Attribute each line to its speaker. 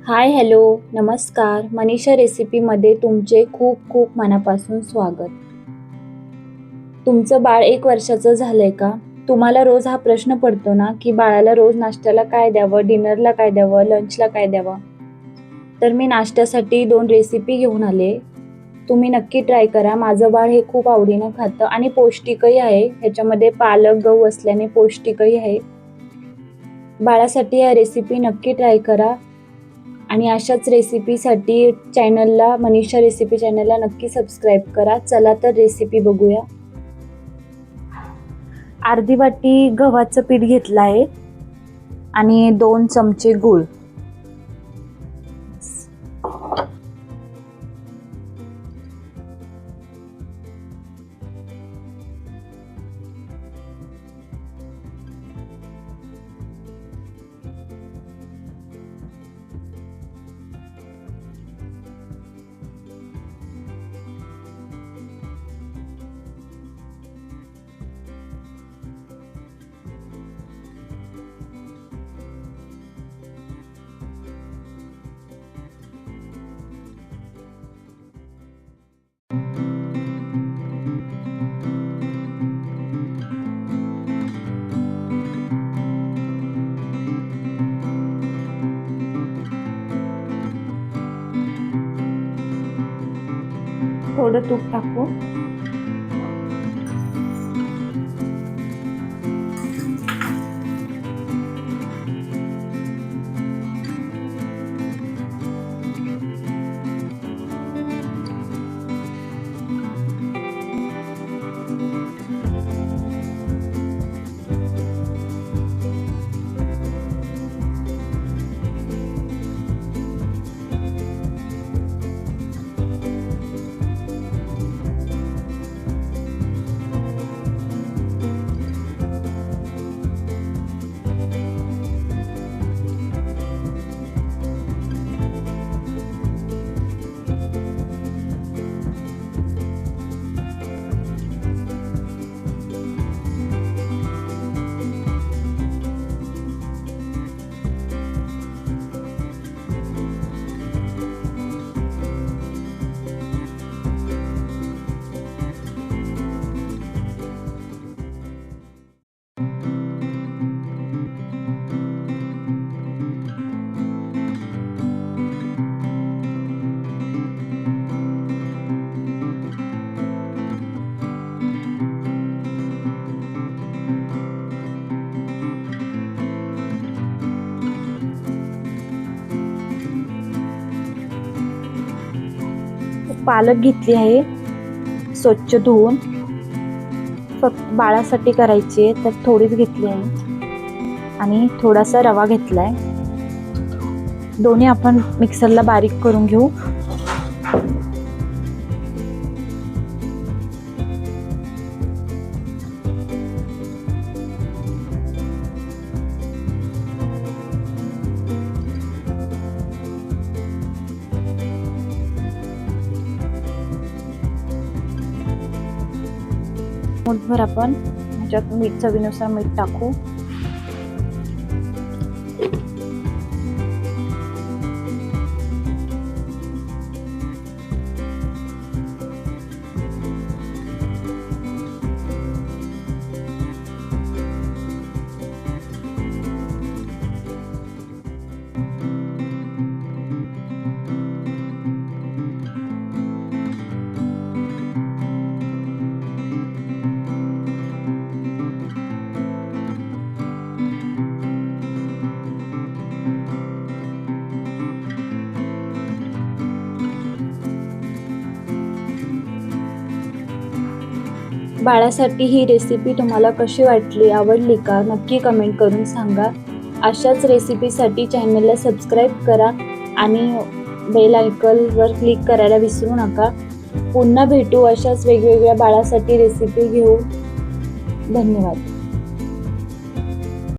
Speaker 1: Hi hello नमस्कार. मनीषा रेसिपीमध्ये तुमचे खूप खूप मनापासून स्वागत. तुमचं बाळ 1 वर्षाचं झालंय का? तुम्हाला रोज हा प्रश्न पडतो ना की बाळाला रोज नाश्त्याला काय द्यावं, डिनरला काय द्यावं, लंचला काय द्यावं? तर मी नाश्त्यासाठी 2 रेसिपी घेऊन आले. तुम्ही नक्की ट्राय करा. माझं बाळ हे खूप आवडीनं खातं आणि पौष्टिकही आहे. ह्याच्यामध्ये पालक, गहू असल्याने पौष्टिकही आहे. बाळासाठी या रेसिपी नक्की ट्राय करा आणि अशाच रेसिपीसाठी चॅनलला मनीषा रेसिपी चॅनलला नक्की सबस्क्राईब करा. चला तर रेसिपी बघूया. अर्धी वाटी गव्हाचं पीठ घेतलं आहे आणि 2 चमचे गूळ. थोडं तूप टाकू. पालक घेतली आहे स्वच्छ धुवून. फक्त बाळासाठी करायची आहे तर थोडीच घेतली आहे आणि थोडासा रवा घेतलाय. दोन्ही आपण मिक्सरला बारीक करून घेऊ. मूठभर आपण ह्याच्यात चवीनुसार मीठ टाकू. बाळासाठी ही रेसिपी तुम्हाला कशी वाटली, आवडली का? नक्की कमेंट करून सांगा. अशाच रेसिपीसाठी चॅनलला सबस्क्राईब करा आणि बेल आयकॉनवर क्लिक करायला विसरू नका. पुन्हा भेटू अशाच वेगवेगळ्या बाळासाठी रेसिपी घेऊन. धन्यवाद.